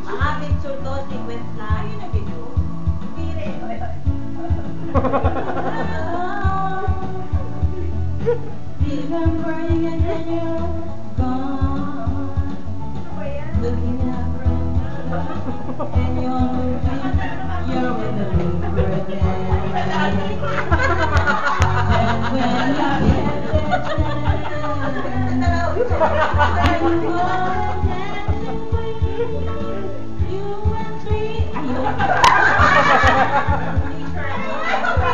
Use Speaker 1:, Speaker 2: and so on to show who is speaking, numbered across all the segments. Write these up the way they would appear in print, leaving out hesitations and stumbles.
Speaker 1: Mga picture to, sequence na. Ayun na video. Hindi rin. Remembering and then you're gone. Looking up and you're moving. You're in the mood again. And when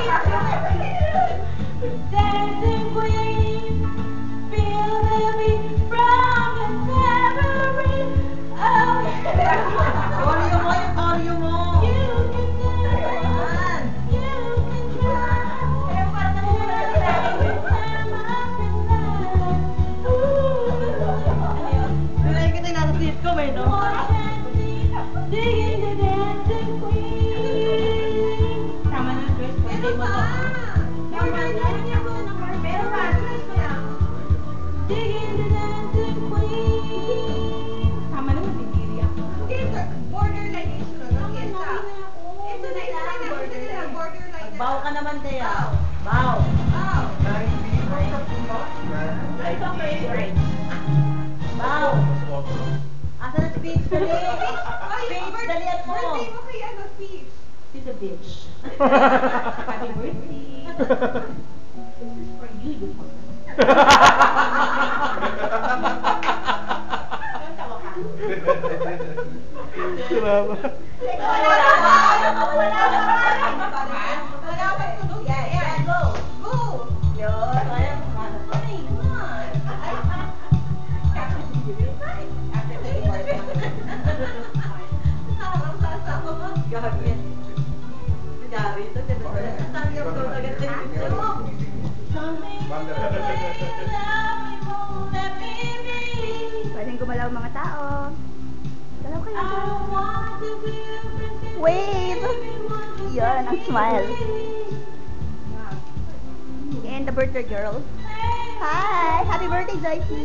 Speaker 1: you get dancing queen, feel the beat from the tambourine. Choreo mo yung choreo mo. You can dance, you can try. Every time I can laugh. Nilay kita yung nasa seat ko, may no? Digging the dancing queen. Tama na, Chris. Pwede mo to. Digging the dancing queen. Tama na, matitiri ako.
Speaker 2: Borderline issue na. Ito na, borderline na.
Speaker 1: Bow ka naman, Thea. Bow. It's okay, right? Bow. Asa na speech? Dali. Speech, dalian mo.
Speaker 2: Birthday mo kay ano, speech.
Speaker 1: To the bitch. Happy birthday. This is for you, you fucker. Don't tawa ka.
Speaker 3: Salamat.
Speaker 2: Wala pa tunog. Yeah, go. Go.
Speaker 1: Yun. Kaya mo ka.
Speaker 2: Ay, come on. Sarang sasama mo.
Speaker 1: Gagawin. Gagawin ito. Sabi ako ito agad din.
Speaker 4: Pwedeng gumalaw mga tao. Galaw kayo dyan. Wave! Yun, ang smile. And the birthday girl. Hi! Happy birthday, Joycey!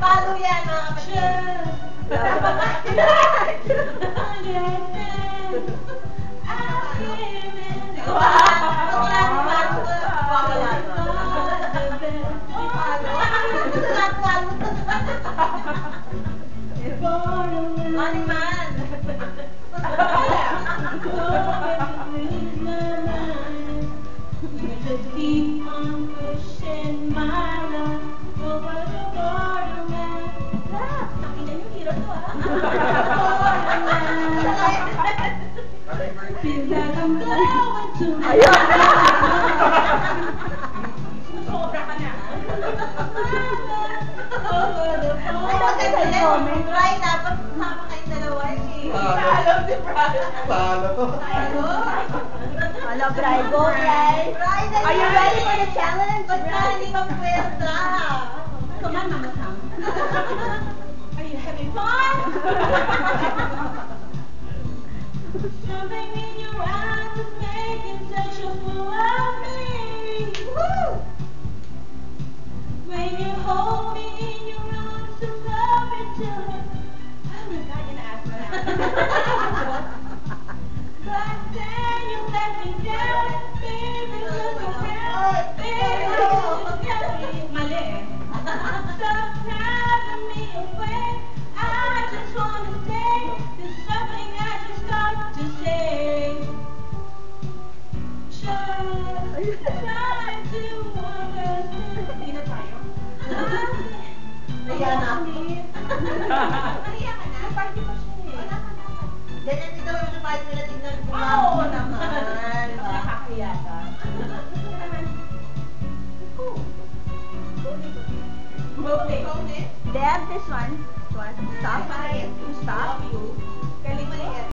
Speaker 1: Palo yan, mga kapatid. Money man. Keep on pushing my love over the borderland. Nakita niyo, hirap to Feel like I'm blowing to my Sobra ka na. Over the borderland. Right, dapat sama kayong dalawa eh. Alam si Brian.
Speaker 3: Paano to?
Speaker 4: Hello, Bri. Go, Bri. Are you ready for the challenge?
Speaker 1: Ba't ka hindi pa puwesta? Come on, Mama Sam. Are you having fun? Something in your eyes is making such a fool of me. Woo! When you hold me in your arms to love me till oh my God, you're gonna ask me that. But then you let me down, baby, look around, baby, look at me. Mali eh. Stop driving me away. I just wanna stay. There's something I just Try to understand.
Speaker 2: Hindi na tayo.
Speaker 4: Naya na ako.
Speaker 2: Naiya ka na? Party pa siya eh. Wala ka na.
Speaker 4: Ganyan din naman sa party nila tignan ko.
Speaker 2: Oo naman.
Speaker 4: Nakakahiya ka.
Speaker 2: Go,
Speaker 4: They have this one. Stop. Stop.
Speaker 2: Galing mo na yan.